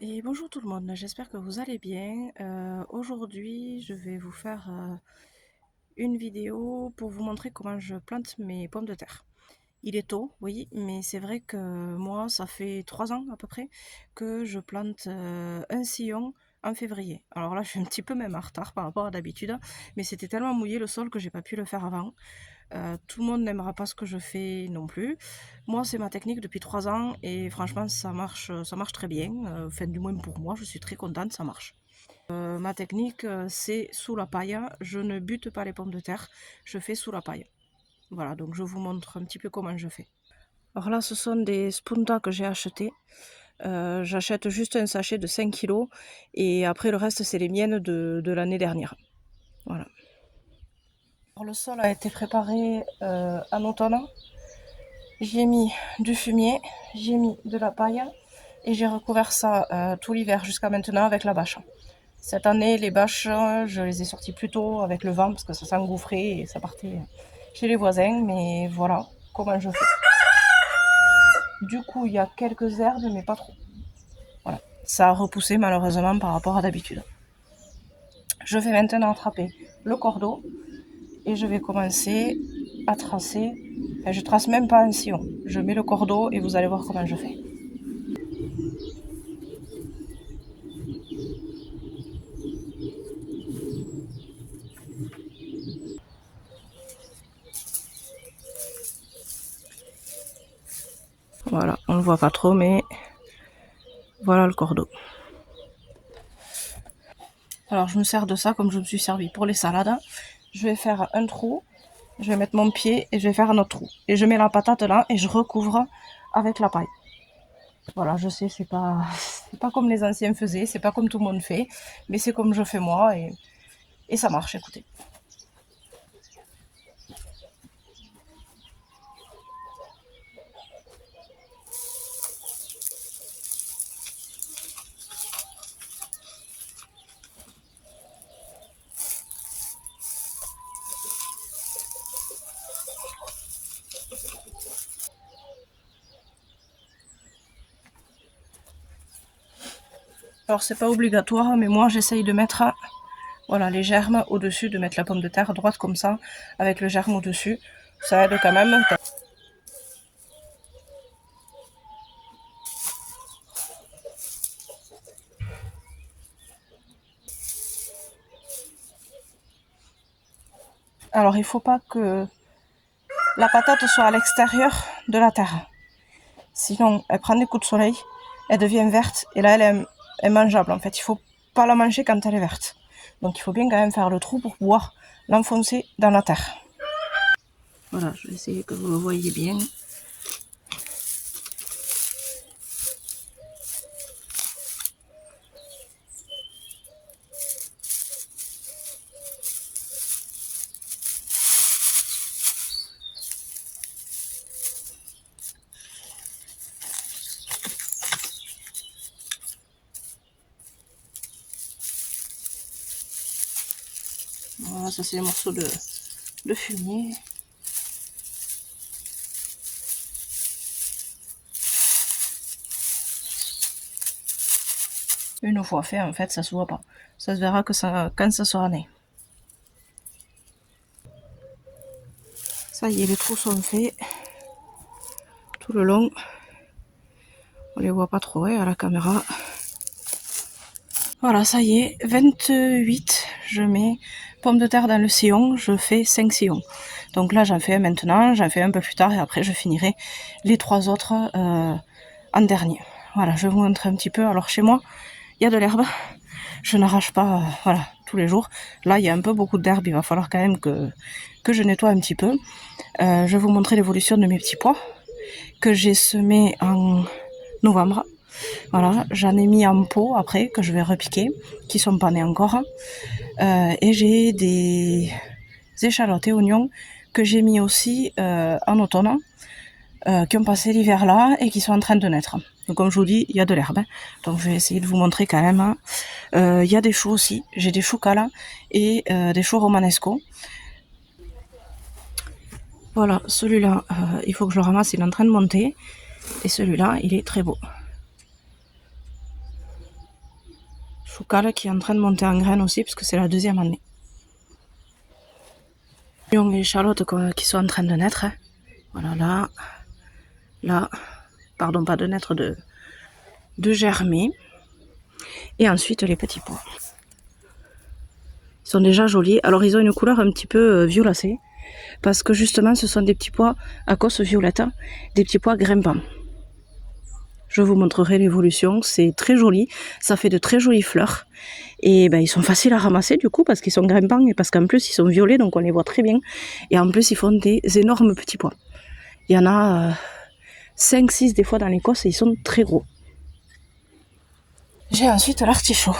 Et bonjour tout le monde, j'espère que vous allez bien. Aujourd'hui, je vais vous faire une vidéo pour vous montrer comment je plante mes pommes de terre. Il est tôt, oui, mais c'est vrai que moi, ça fait 3 ans à peu près que je plante un sillon en février. Alors là, je suis un petit peu même en retard par rapport à d'habitude, mais c'était tellement mouillé le sol que j'ai pas pu le faire avant. Tout le monde n'aimera pas ce que je fais non plus. Moi, c'est ma technique depuis 3 ans et franchement, ça marche très bien. Enfin, du moins pour moi, je suis très contente, ça marche. Ma technique, c'est sous la paille. Je ne bute pas les pommes de terre, je fais sous la paille. Voilà, donc je vous montre un petit peu comment je fais. Alors là, ce sont des spuntas que j'ai achetés. J'achète juste un sachet de 5 kilos et après le reste, c'est les miennes de l'année dernière. Voilà. Alors, le sol a été préparé en automne. J'ai mis du fumier, j'ai mis de la paille et j'ai recouvert ça tout l'hiver jusqu'à maintenant avec la bâche. Cette année, les bâches, je les ai sorties plus tôt avec le vent parce que ça s'engouffrait et ça partait chez les voisins. Mais voilà comment je fais. Du coup, il y a quelques herbes, mais pas trop. Voilà. Ça a repoussé malheureusement par rapport à d'habitude. Je vais maintenant attraper le cordeau et je vais commencer à tracer. Enfin, je trace même pas un sillon. Je mets le cordeau et vous allez voir comment je fais. Voilà, on le voit pas trop, mais voilà le cordeau. Alors je me sers de ça comme je me suis servi pour les salades. Je vais faire un trou, je vais mettre mon pied et je vais faire un autre trou. Et je mets la patate là et je recouvre avec la paille. Voilà, je sais, c'est pas comme les anciens faisaient, c'est pas comme tout le monde fait, mais c'est comme je fais moi et ça marche, écoutez. Alors c'est pas obligatoire, mais moi j'essaye de mettre voilà, les germes au-dessus, de mettre la pomme de terre droite comme ça, avec le germe au-dessus. Ça aide quand même. Alors il faut pas que la patate soit à l'extérieur de la terre. Sinon, elle prend des coups de soleil, elle devient verte et là, elle est mangeable. En fait, il faut pas la manger quand elle est verte. Donc, il faut bien quand même faire le trou pour pouvoir l'enfoncer dans la terre. Voilà, je vais essayer que vous le voyez bien. Voilà, ça c'est les morceaux de fumier. Une fois fait, en fait, ça se voit pas. Ça se verra que ça, quand ça sera né. Ça y est, les trous sont faits. Tout le long. On les voit pas trop à la caméra. Voilà, ça y est, 28. Je mets pommes de terre dans le sillon. Je fais 5 sillons. Donc là, j'en fais un maintenant, j'en fais un peu plus tard et après, je finirai les 3 autres en dernier. Voilà, je vais vous montrer un petit peu. Alors chez moi, il y a de l'herbe. Je n'arrache pas voilà, tous les jours. Là, il y a un peu beaucoup d'herbe. Il va falloir quand même que je nettoie un petit peu. Je vais vous montrer l'évolution de mes petits pois que j'ai semés en novembre. Voilà, j'en ai mis en pot après que je vais repiquer, qui sont pas nés encore. Et j'ai des échalotes et oignons que j'ai mis aussi en automne, qui ont passé l'hiver là et qui sont en train de naître. Donc comme je vous dis, il y a de l'herbe. Donc je vais essayer de vous montrer quand même. Il y a des choux aussi. J'ai des choux cala et des choux romanesco. Voilà, celui-là, il faut que je le ramasse, il est en train de monter. Et celui-là, il est très beau. choucale qui est en train de monter en graines aussi, puisque c'est la deuxième année. Et les échalotes qui sont en train de naître. Hein. Voilà, là, pardon, pas de naître, de germer. Et ensuite les petits pois. Ils sont déjà jolis. Alors ils ont une couleur un petit peu violacée. Parce que justement ce sont des petits pois à cause violette. Des petits pois grimpants. Je vous montrerai l'évolution. C'est très joli. Ça fait de très jolies fleurs. Et ben, ils sont faciles à ramasser du coup parce qu'ils sont grimpants. Et parce qu'en plus ils sont violets donc on les voit très bien. Et en plus ils font des énormes petits pois. Il y en a 5-6 des fois dans l'Écosse et ils sont très gros. J'ai ensuite l'artichaut.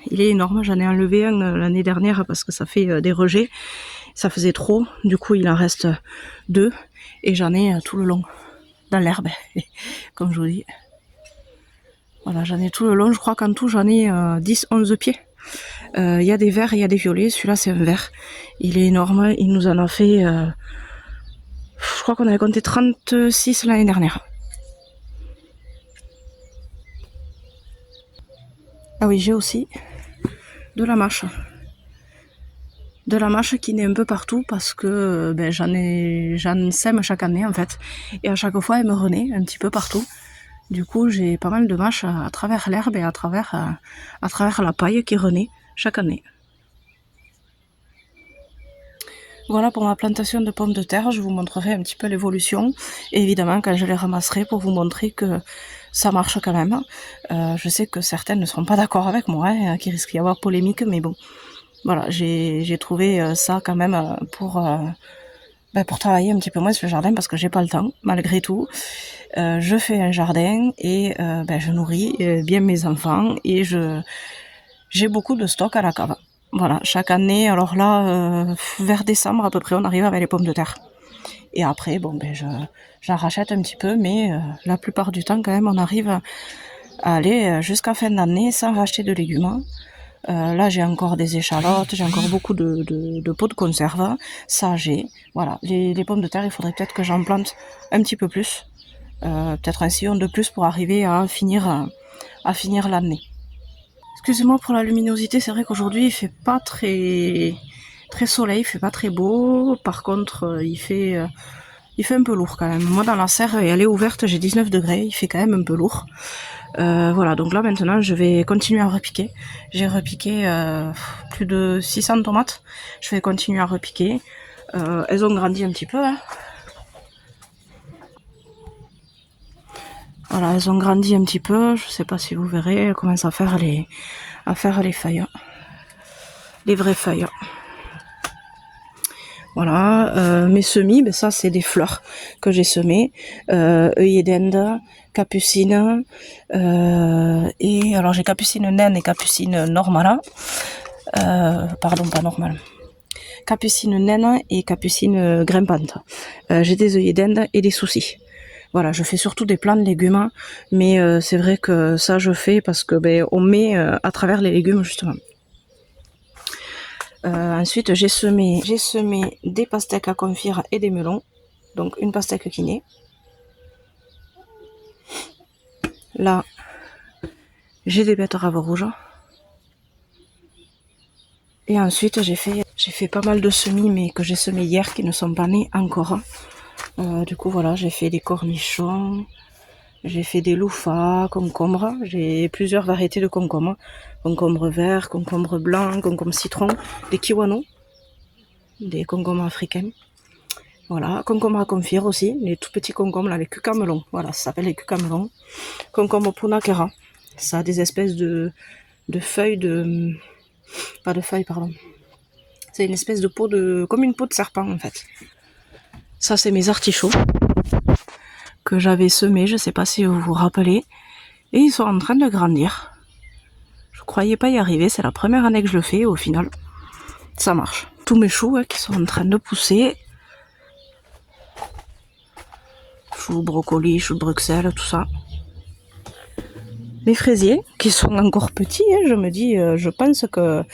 Il est énorme, j'en ai enlevé un l'année dernière parce que ça fait des rejets. Ça faisait trop, du coup il en reste 2 et j'en ai tout le long dans l'herbe, comme je vous dis. Voilà, j'en ai tout le long, je crois qu'en tout j'en ai 10-11 pieds. Il y a des verts et il y a des violets, celui-là c'est un vert. Il est énorme, il nous en a fait, je crois qu'on avait compté 36 l'année dernière. Ah oui, j'ai aussi de la mâche. De la mâche qui naît un peu partout parce que ben, j'en sème chaque année en fait. Et à chaque fois elle me renaît un petit peu partout. Du coup j'ai pas mal de mâches à travers l'herbe et à travers la paille qui renaît chaque année. Voilà pour ma plantation de pommes de terre, je vous montrerai un petit peu l'évolution. Et évidemment quand je les ramasserai pour vous montrer que ça marche quand même. Je sais que certaines ne seront pas d'accord avec moi, hein, qu'il risque d'y avoir polémique, mais bon. Voilà, j'ai trouvé ça quand même pour travailler un petit peu moins sur le jardin parce que j'ai pas le temps, malgré tout. Je fais un jardin et je nourris bien mes enfants et j'ai beaucoup de stock à la cave. Voilà, chaque année, alors là, vers décembre à peu près, on arrive avec les pommes de terre. Et après, bon, j'en rachète un petit peu, mais la plupart du temps, quand même, on arrive à aller jusqu'à fin d'année sans racheter de légumes. Là, j'ai encore des échalotes, j'ai encore beaucoup de pots de conserve. Ça, j'ai. Voilà, les pommes de terre, il faudrait peut-être que j'en plante un petit peu plus. Peut-être un sillon de plus pour arriver à finir l'année. Excusez-moi pour la luminosité, c'est vrai qu'aujourd'hui il fait pas très soleil, il fait pas très beau. Par contre, il fait un peu lourd quand même. Moi dans la serre, elle est ouverte, j'ai 19 degrés, il fait quand même un peu lourd. Voilà, donc là maintenant je vais continuer à repiquer. J'ai repiqué plus de 600 tomates. Je vais continuer à repiquer. Elles ont grandi un petit peu. Hein. Voilà, elles ont grandi un petit peu. Je sais pas si vous verrez, elles commencent à faire les feuilles. Les vraies feuilles. Voilà, mes semis, ça c'est des fleurs que j'ai semées. Œillet d'Inde, capucine, et alors j'ai capucine naine et capucine normale. Pardon, pas normale. Capucine naine et capucine grimpante. J'ai des œillets d'Inde et des soucis. Voilà, je fais surtout des plants de légumes, mais c'est vrai que ça je fais parce que on met à travers les légumes justement. Ensuite, j'ai semé des pastèques à confire et des melons. Donc, une pastèque qui naît. Là, j'ai des betteraves rouges. Et ensuite, j'ai fait pas mal de semis, mais que j'ai semés hier, qui ne sont pas nés encore. Du coup, voilà, j'ai fait des cornichons. J'ai fait des loufas, concombres. J'ai plusieurs variétés de concombres. Concombre vert, concombre blanc, concombre citron, des kiwanos, des concombres africains. Voilà, concombre à confire aussi, les tout petits concombres, là, les cucamelons. Voilà, ça s'appelle les cucamelons. Concombre punakera. Ça a des espèces de feuilles de... Pas de feuilles, pardon. C'est une espèce de peau de... comme une peau de serpent, en fait. Ça, c'est mes artichauts que j'avais semés, je sais pas si vous vous rappelez. Et ils sont en train de grandir. Je croyais pas y arriver, c'est la première année que je le fais, au final, ça marche. Tous mes choux qui sont en train de pousser. Choux, brocolis, choux de Bruxelles, tout ça. Les fraisiers, qui sont encore petits, hein, je me dis, je pense qu'il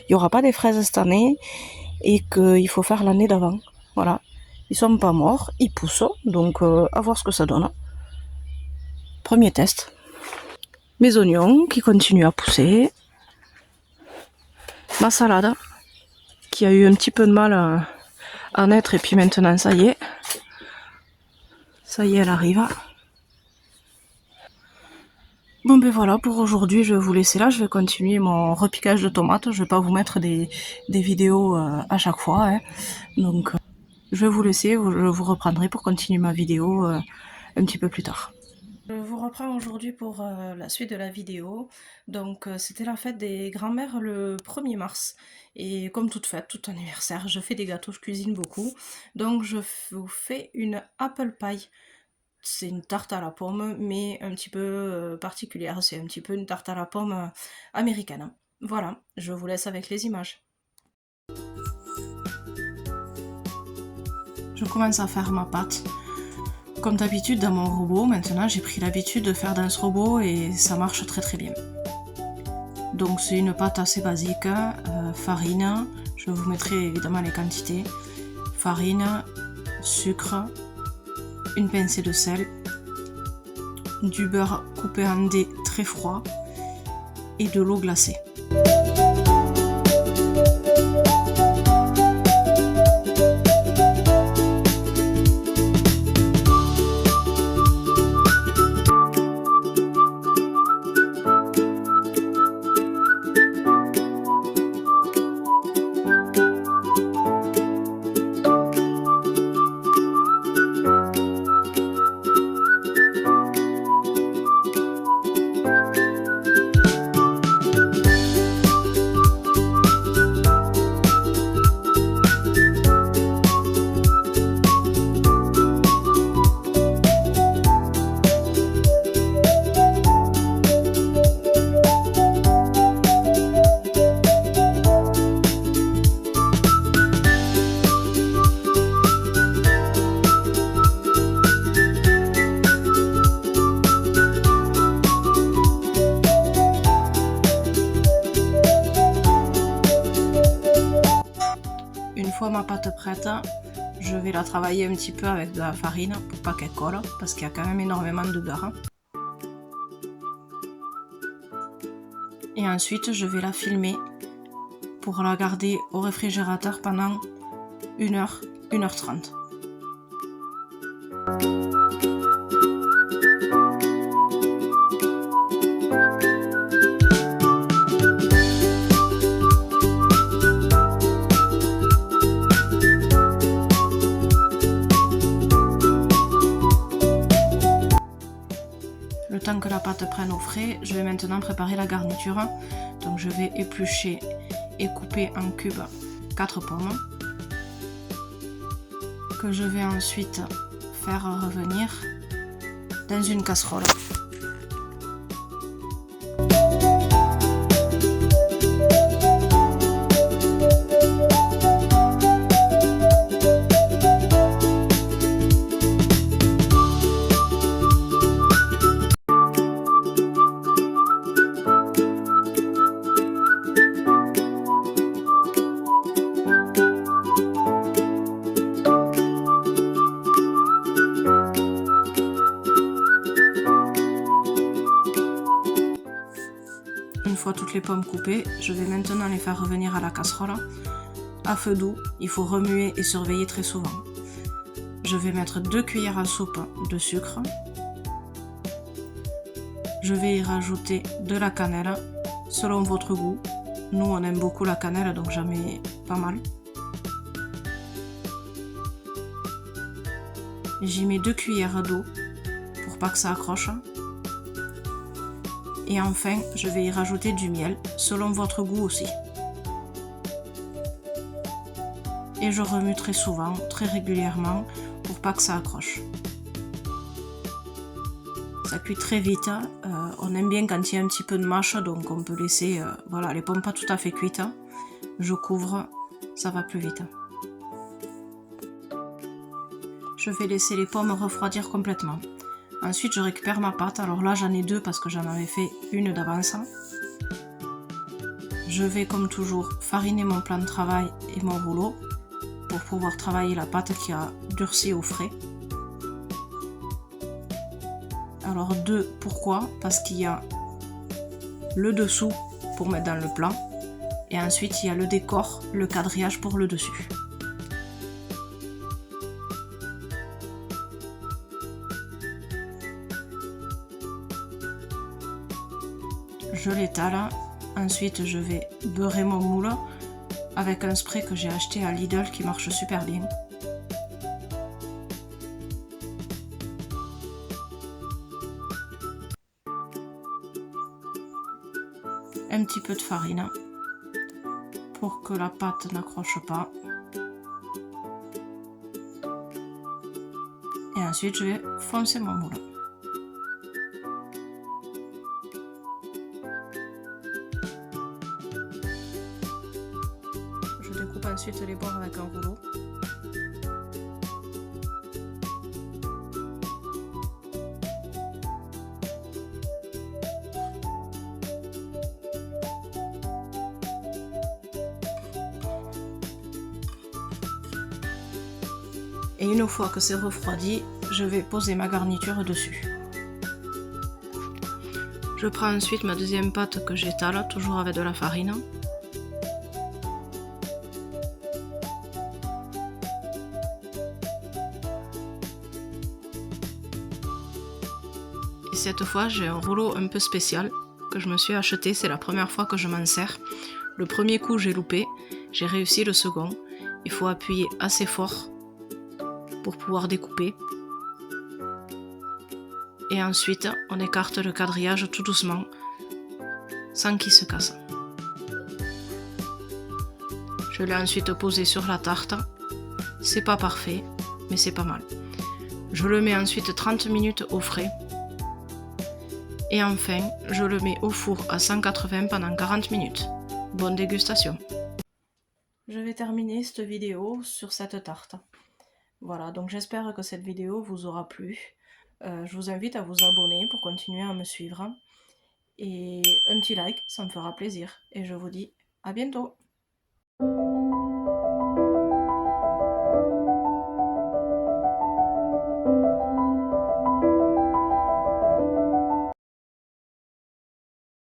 n'y aura pas des fraises cette année et qu'il faut faire l'année d'avant. Voilà. Ils sont pas morts, ils poussent, donc à voir ce que ça donne. Premier test. mes oignons qui continuent à pousser, ma salade qui a eu un petit peu de mal à naître et puis maintenant ça y est, elle arrive. Bon ben voilà, pour aujourd'hui je vais vous laisser là, je vais continuer mon repiquage de tomates, je vais pas vous mettre des vidéos à chaque fois, hein. Donc je vais vous laisser, je vous reprendrai pour continuer ma vidéo un petit peu plus tard. Je vous reprends aujourd'hui pour la suite de la vidéo. Donc c'était la fête des grands-mères le 1er mars. Et comme toute fête, tout anniversaire, je fais des gâteaux, je cuisine beaucoup. Donc je vous fais une apple pie. C'est une tarte à la pomme, mais un petit peu particulière. C'est un petit peu une tarte à la pomme américaine. Voilà, je vous laisse avec les images. Je commence à faire ma pâte. Comme d'habitude dans mon robot, maintenant j'ai pris l'habitude de faire dans ce robot et ça marche très très bien. Donc c'est une pâte assez basique, farine, je vous mettrai évidemment les quantités, farine, sucre, une pincée de sel, du beurre coupé en dés très froid et de l'eau glacée. Une fois ma pâte prête, je vais la travailler un petit peu avec de la farine pour pas qu'elle colle, parce qu'il y a quand même énormément de beurre. Et ensuite, je vais la filmer pour la garder au réfrigérateur pendant 1 heure, 1h30. Le temps que la pâte prenne au frais, je vais maintenant préparer la garniture. Donc je vais éplucher et couper en cubes 4 pommes que je vais ensuite faire revenir dans une casserole. Une fois toutes les pommes coupées, je vais maintenant les faire revenir à la casserole. À feu doux, il faut remuer et surveiller très souvent. Je vais mettre 2 cuillères à soupe de sucre. Je vais y rajouter de la cannelle, selon votre goût. Nous, on aime beaucoup la cannelle, donc j'en mets pas mal. J'y mets 2 cuillères d'eau pour pas que ça accroche. Et enfin, je vais y rajouter du miel, selon votre goût aussi. Et je remue très souvent, très régulièrement, pour pas que ça accroche. Ça cuit très vite, on aime bien quand il y a un petit peu de mâche, donc on peut laisser voilà, les pommes pas tout à fait cuites. Je couvre, ça va plus vite. Je vais laisser les pommes refroidir complètement. Ensuite, je récupère ma pâte. Alors là, j'en ai 2 parce que j'en avais fait une d'avance. Je vais, comme toujours, fariner mon plan de travail et mon rouleau pour pouvoir travailler la pâte qui a durci au frais. Alors 2, pourquoi? Parce qu'il y a le dessous pour mettre dans le plat. Et ensuite, il y a le décor, le quadrillage pour le dessus. Je l'étale. Ensuite, je vais beurrer mon moule avec un spray que j'ai acheté à Lidl qui marche super bien. Un petit peu de farine pour que la pâte n'accroche pas. Et ensuite, je vais foncer mon moule. Je découpe ensuite les bords avec un rouleau. Et une fois que c'est refroidi, je vais poser ma garniture dessus. Je prends ensuite ma deuxième pâte que j'étale, toujours avec de la farine. Et cette fois, j'ai un rouleau un peu spécial que je me suis acheté, c'est la première fois que je m'en sers. Le premier coup, j'ai loupé, j'ai réussi le second. Il faut appuyer assez fort pour pouvoir découper. Et ensuite, on écarte le quadrillage tout doucement, sans qu'il se casse. Je l'ai ensuite posé sur la tarte. C'est pas parfait, mais c'est pas mal. Je le mets ensuite 30 minutes au frais. Et enfin, je le mets au four à 180 pendant 40 minutes. Bonne dégustation! Je vais terminer cette vidéo sur cette tarte. Voilà, donc j'espère que cette vidéo vous aura plu. Je vous invite à vous abonner pour continuer à me suivre. Et un petit like, ça me fera plaisir. Et je vous dis à bientôt!